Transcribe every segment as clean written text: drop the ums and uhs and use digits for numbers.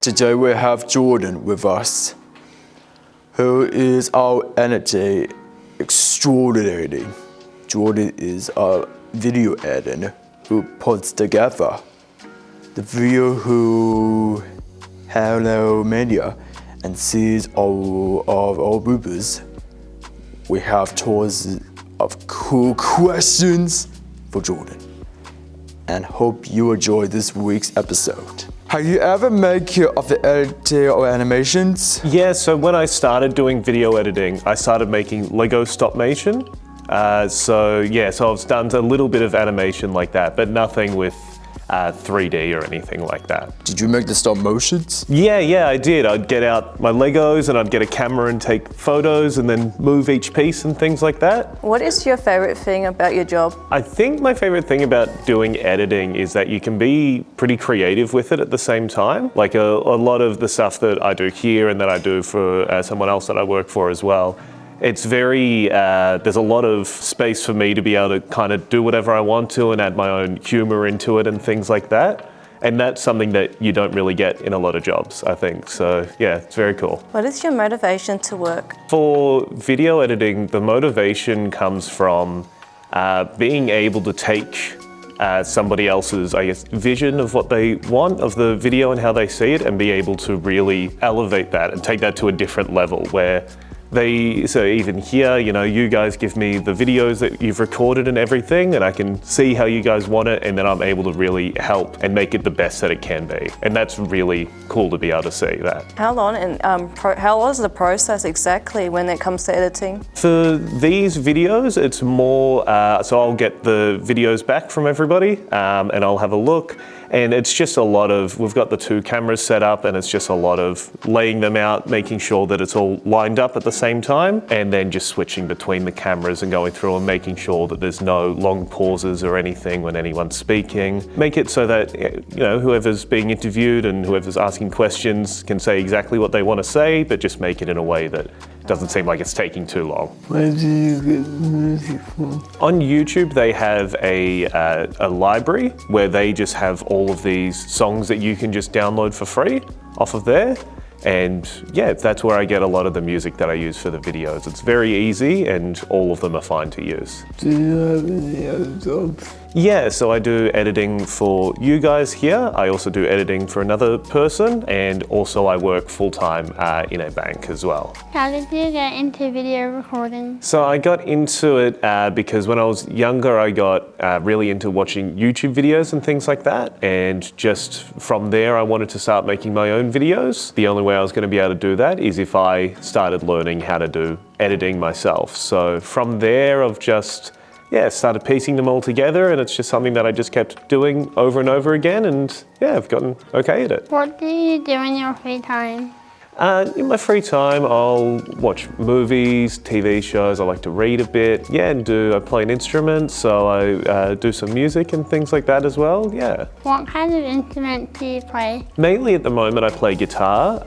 Today we have Jordan with us, who is our editor extraordinary. Jordan is a video editor who puts together the video who Hellow Media and sees all of our movies. We have tons of cool questions for Jordan and hope you enjoy this week's episode. Have you ever made of the editing or animations? Yeah, so when I started doing video editing, I started making Lego stop-motion. So I've done a little bit of animation like that, but nothing with 3D or anything like that. Did you make the stop motions? Yeah, I did. I'd get out my Legos and I'd get a camera and take photos and then move each piece and things like that. What is your favorite thing about your job? I think my favorite thing about doing editing is that you can be pretty creative with it at the same time. Like a lot of the stuff that I do here and that I do for someone else that I work for as well. It's very, there's a lot of space for me to be able to kind of do whatever I want to and add my own humor into it and things like that. And that's something that you don't really get in a lot of jobs, I think. So yeah, it's very cool. What is your motivation to work? For video editing, the motivation comes from being able to take somebody else's, vision of what they want of the video and how they see it and be able to really elevate that and take that to a different level where so even here, you guys give me the videos that you've recorded and everything, and I can see how you guys want it, and then I'm able to really help and make it the best that it can be. And that's really cool to be able to see that. How long is the process exactly when it comes to editing? For these videos, it's more, so I'll get the videos back from everybody, and I'll have a look. And it's just a lot of, we've got the 2 cameras set up and it's just a lot of laying them out, making sure that it's all lined up at the same time, and then just switching between the cameras and going through and making sure that there's no long pauses or anything when anyone's speaking. Make it so that, whoever's being interviewed and whoever's asking questions can say exactly what they want to say, but just make it in a way that doesn't seem like it's taking too long. Where do you get music from? On YouTube, they have a library where they just have all of these songs that you can just download for free off of there. And yeah, that's where I get a lot of the music that I use for the videos. It's very easy and all of them are fine to use. Do you have any other jobs? Yeah, so I do editing for you guys here. I also do editing for another person, and also I work full-time in a bank as well. How did you get into video recording? So I got into it because when I was younger, I got really into watching YouTube videos and things like that. And just from there, I wanted to start making my own videos. The only way I was going to be able to do that is if I started learning how to do editing myself. So from there, I've just started piecing them all together, and it's just something that I just kept doing over and over again, and I've gotten okay at it. What do you do in your free time? In my free time, I'll watch movies, TV shows. I like to read a bit. And I play an instrument, so I do some music and things like that as well. Yeah. What kind of instrument do you play? Mainly at the moment, I play guitar,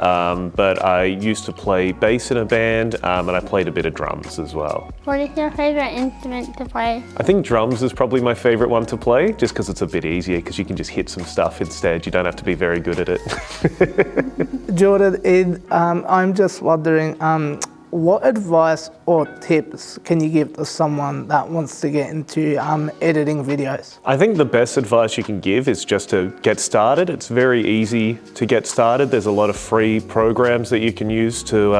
but I used to play bass in a band, and I played a bit of drums as well. What is your favorite instrument to play? I think drums is probably my favorite one to play, just because it's a bit easier, because you can just hit some stuff instead. You don't have to be very good at it. Jordan, I'm just wondering, what advice or tips can you give to someone that wants to get into editing videos? I think the best advice you can give is just to get started. It's very easy to get started. There's a lot of free programs that you can use to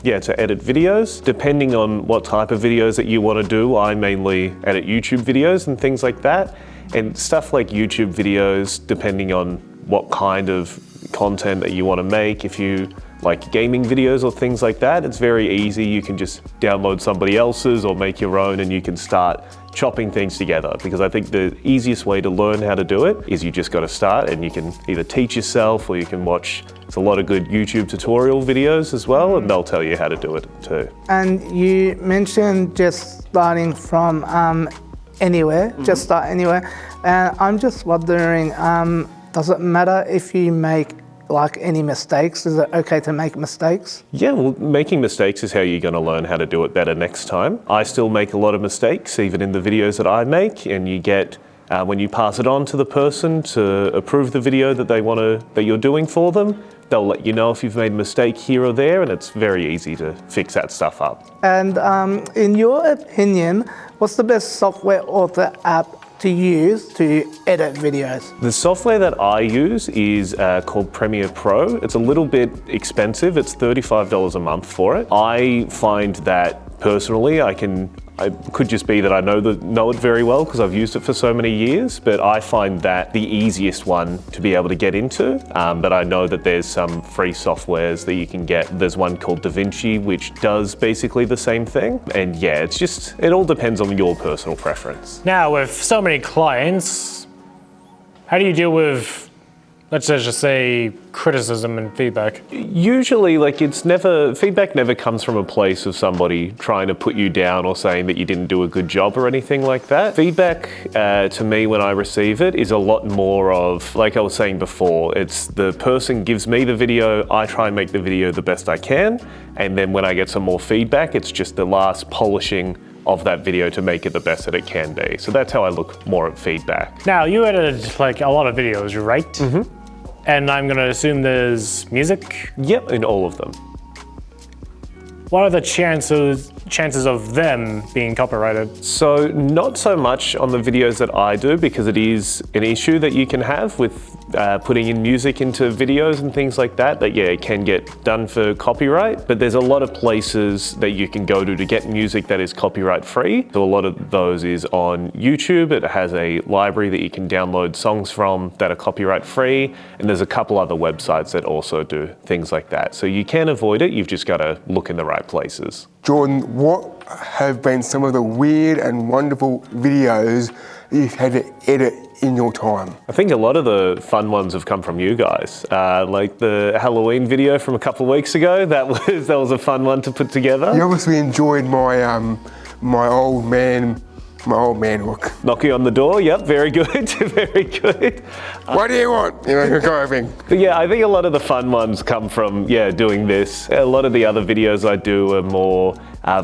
edit videos. Depending on what type of videos that you want to do, I mainly edit YouTube videos and things like that. And stuff like YouTube videos, depending on what kind of content that you want to make, if you like gaming videos or things like that, it's very easy. You can just download somebody else's or make your own, and you can start chopping things together, because I think the easiest way to learn how to do it is you just got to start, and you can either teach yourself or you can watch. There's a lot of good YouTube tutorial videos as well, and they'll tell you how to do it too. And you mentioned just starting from anywhere, just start anywhere. And I'm just wondering, does it matter if you make any mistakes? Is it okay to make mistakes? Yeah, well, making mistakes is how you're going to learn how to do it better next time. I still make a lot of mistakes, even in the videos that I make, and you get when you pass it on to the person to approve the video that they want to, that you're doing for them, They'll let you know if you've made a mistake here or there, and it's very easy to fix that stuff up. And in your opinion, what's the best software or the app to use to edit videos? The software that I use is called Premiere Pro. It's a little bit expensive. It's $35 a month for it. I find that personally, it could just be that I know it very well because I've used it for so many years, but I find that the easiest one to be able to get into. But I know that there's some free softwares that you can get. There's one called DaVinci, which does basically the same thing. And yeah, it all depends on your personal preference. Now, with so many clients, how do you deal with, let's just say, criticism and feedback? Usually, feedback never comes from a place of somebody trying to put you down or saying that you didn't do a good job or anything like that. Feedback, to me, when I receive it, is a lot more of, like I was saying before, it's the person gives me the video, I try and make the video the best I can, and then when I get some more feedback, it's just the last polishing of that video to make it the best that it can be. So that's how I look more at feedback. Now, you edited like a lot of videos, right? Mm-hmm. And I'm gonna assume there's music? Yep, in all of them. What are the chances of them being copyrighted? So not so much on the videos that I do, because it is an issue that you can have with putting in music into videos and things like that yeah, it can get done for copyright. But there's a lot of places that you can go to get music that is copyright free. So a lot of those is on YouTube. It has a library that you can download songs from that are copyright free. And there's a couple other websites that also do things like that. So you can avoid it, you've just got to look in the right places. Jordan, what have been some of the weird and wonderful videos that you've had to edit in your time? I think a lot of the fun ones have come from you guys. Like the Halloween video from a couple of weeks ago, that was a fun one to put together. You obviously enjoyed my my old man look. Knocking on the door, yep, very good, very good. What do you want? You know, that kind of thing. But yeah, I think a lot of the fun ones come from, doing this. A lot of the other videos I do are more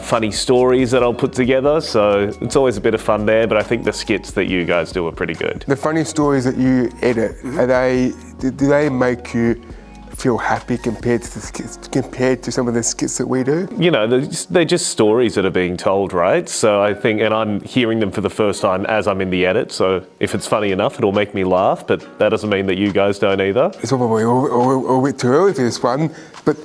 funny stories that I'll put together, so it's always a bit of fun there, but I think the skits that you guys do are pretty good. The funny stories that you edit, do they make you feel happy compared to some of the skits that we do? You know, they're just stories that are being told, right? So I think, and I'm hearing them for the first time as I'm in the edit, so if it's funny enough, it'll make me laugh, but that doesn't mean that you guys don't either. It's probably a bit too early for this one, but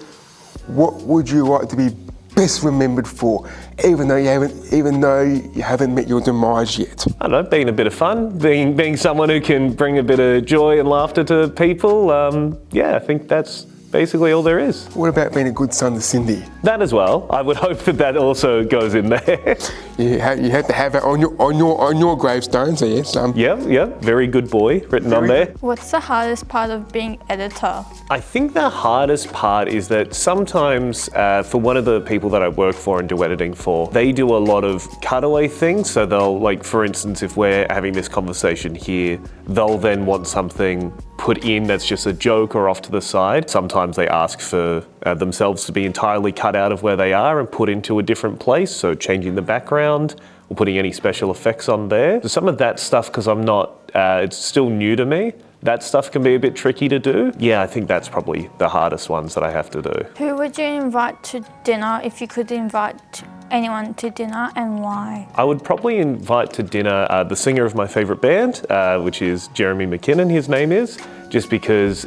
what would you like to be best remembered for, even though you haven't met your demise yet? I don't know, being a bit of fun, being someone who can bring a bit of joy and laughter to people. I think that's basically all there is. What about being a good son to Cindy? That as well. I would hope that also goes in there. You have to have that on your gravestone. So yes. Yep. Very good boy written on there. What's the hardest part of being editor? I think the hardest part is that sometimes for one of the people that I work for and do editing for, they do a lot of cutaway things. So they'll, like, for instance, if we're having this conversation here, they'll then want something put in that's just a joke or off to the side. Sometimes they ask for themselves to be entirely cut out of where they are and put into a different place, so changing the background or putting any special effects on there. So some of that stuff, because I'm not, it's still new to me, that stuff can be a bit tricky to do. Yeah, I think that's probably the hardest ones that I have to do. Who would you invite to dinner if you could invite anyone to dinner, and why? I would probably invite to dinner the singer of my favourite band, which is Jeremy McKinnon, his name is, just because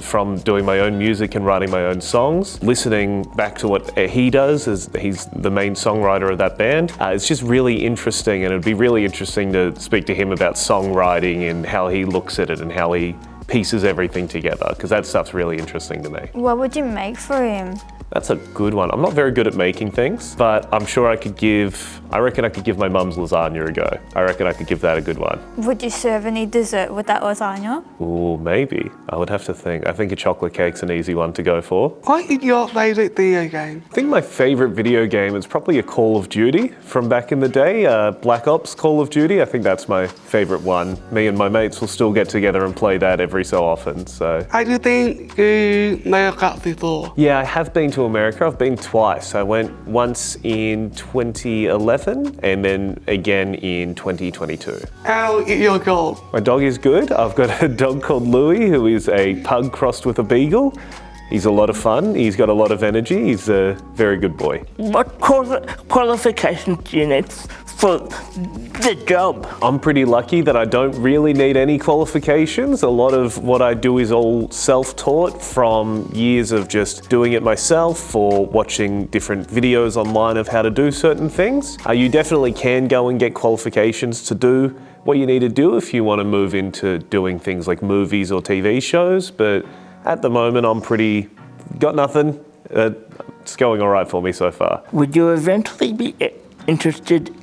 from doing my own music and writing my own songs, listening back to what he does, as he's the main songwriter of that band, it's just really interesting, and it'd be really interesting to speak to him about songwriting and how he looks at it and how he pieces everything together, because that stuff's really interesting to me. What would you make for him? That's a good one. I'm not very good at making things, but I'm sure I reckon I could give my mum's lasagna a go. I reckon I could give that a good one. Would you serve any dessert with that lasagna? Ooh, maybe. I would have to think. I think a chocolate cake's an easy one to go for. What is your favourite video game? I think my favourite video game is probably a Call of Duty from back in the day, Black Ops Call of Duty. I think that's my favourite one. Me and my mates will still get together and play that every so often, so. Have you been to America before? Yeah, I have been to America. I've been twice. I went once in 2011 and then again in 2022. How is your dog? My dog is good. I've got a dog called Louie, who is a pug crossed with a beagle. He's a lot of fun. He's got a lot of energy. He's a very good boy. What qualifications do you need for the job? I'm pretty lucky that I don't really need any qualifications. A lot of what I do is all self-taught from years of just doing it myself or watching different videos online of how to do certain things. You definitely can go and get qualifications to do what you need to do if you want to move into doing things like movies or TV shows, but at the moment I'm got nothing. It's going all right for me so far. Would you eventually be interested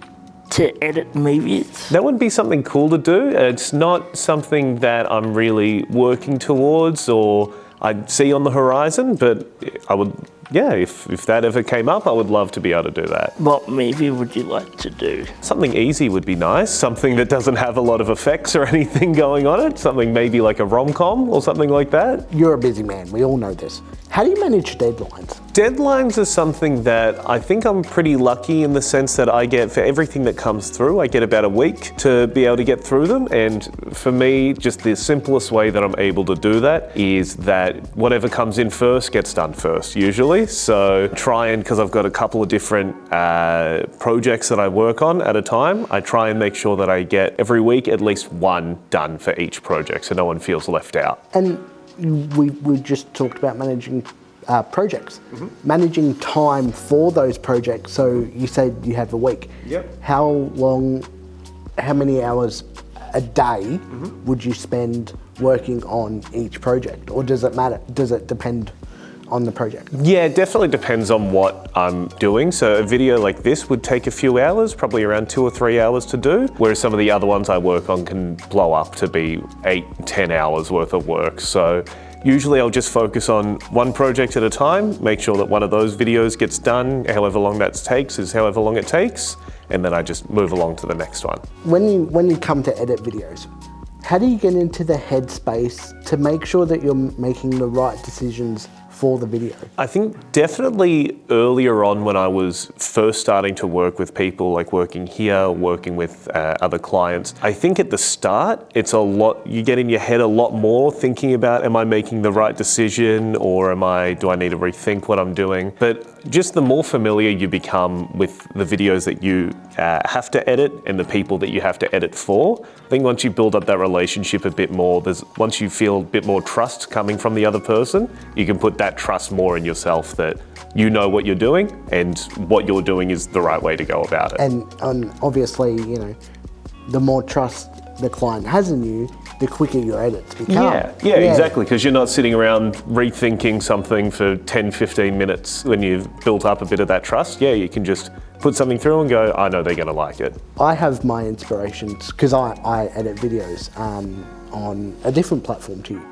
to edit movies? That would be something cool to do. It's not something that I'm really working towards or I see on the horizon, but I would, yeah, if that ever came up, I would love to be able to do that. What movie would you like to do? Something easy would be nice, something that doesn't have a lot of effects or anything going on it, something maybe like a rom-com or something like that. You're a busy man, we all know this. How do you manage deadlines? Deadlines are something that I think I'm pretty lucky in the sense that I get, for everything that comes through, I get about a week to be able to get through them. And for me, just the simplest way that I'm able to do that is that whatever comes in first gets done first, usually. So because I've got a couple of different projects that I work on at a time, I try and make sure that I get every week at least one done for each project so no one feels left out. And we just talked about managing projects, managing time for those projects. So you said you have a week. Yep. How many hours a day would you spend working on each project? Or does it matter? Does it depend on the project? Yeah, it definitely depends on what I'm doing. So a video like this would take a few hours, probably around 2 or 3 hours to do, whereas some of the other ones I work on can blow up to be 8, 10 hours worth of work. So usually I'll just focus on one project at a time, make sure that one of those videos gets done, however long that takes is however long it takes, and then I just move along to the next one. When you come to edit videos, how do you get into the headspace to make sure that you're making the right decisions for the video? I think definitely earlier on when I was first starting to work with people, like working here, working with other clients, I think at the start, it's a lot, you get in your head a lot more thinking about, am I making the right decision or do I need to rethink what I'm doing? But just the more familiar you become with the videos that you have to edit and the people that you have to edit for, I think once you build up that relationship a bit more, once you feel a bit more trust coming from the other person, you can put that trust more in yourself that you know what you're doing and what you're doing is the right way to go about it. And obviously, the more trust the client has in you, the quicker your edits become. Yeah, exactly, because you're not sitting around rethinking something for 10, 15 minutes when you've built up a bit of that trust. Yeah, you can just put something through and go, I know they're going to like it. I have my inspirations, because I edit videos on a different platform to you.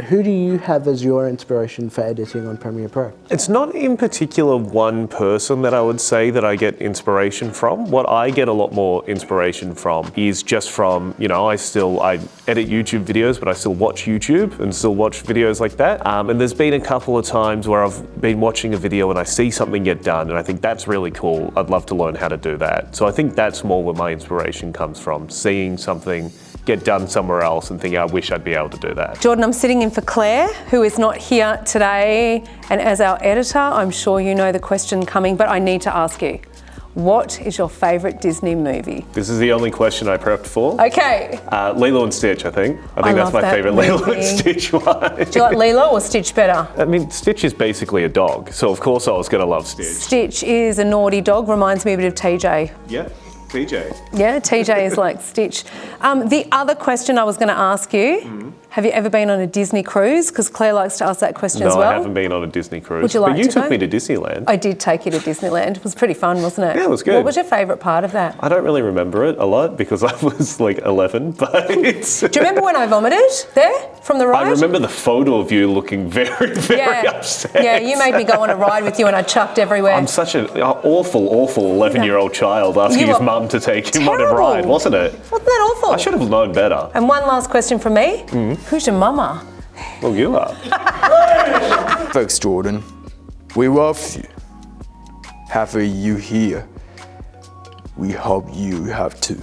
Who do you have as your inspiration for editing on Premiere Pro? It's not in particular one person that I would say that I get inspiration from. What I get a lot more inspiration from is just from, I edit YouTube videos, but I still watch YouTube and still watch videos like that. And there's been a couple of times where I've been watching a video and I see something get done and I think that's really cool. I'd love to learn how to do that. So I think that's more where my inspiration comes from, seeing something get done somewhere else and thinking, I wish I'd be able to do that. Jordan, I'm sitting in for Claire, who is not here today. And as our editor, I'm sure you know the question coming, but I need to ask you, what is your favourite Disney movie? This is the only question I prepped for. Okay. Lilo and Stitch, I think. I think that's my favourite Lilo and Stitch one. Do you like Lilo or Stitch better? I mean, Stitch is basically a dog, so of course I was going to love Stitch. Stitch is a naughty dog, reminds me a bit of TJ. Yeah. TJ. Yeah, TJ is like Stitch. The other question I was going to ask you, have you ever been on a Disney cruise? Because Claire likes to ask that question as well. No, I haven't been on a Disney cruise. Would you like to? But you to took me to Disneyland. I did take you to Disneyland. It was pretty fun, wasn't it? Yeah, it was good. What was your favourite part of that? I don't really remember it a lot because I was like 11, but it's... Do you remember when I vomited there from the ride? I remember the photo of you looking very, very upset. Yeah, you made me go on a ride with you and I chucked everywhere. I'm such an awful 11-year-old child asking his mum to take him on a ride, wasn't it? Wasn't that awful? I should have known better. And one last question from me. Who's your mama? Well, you are. Thanks, Jordan. We love you. Having you here, we hope you have too.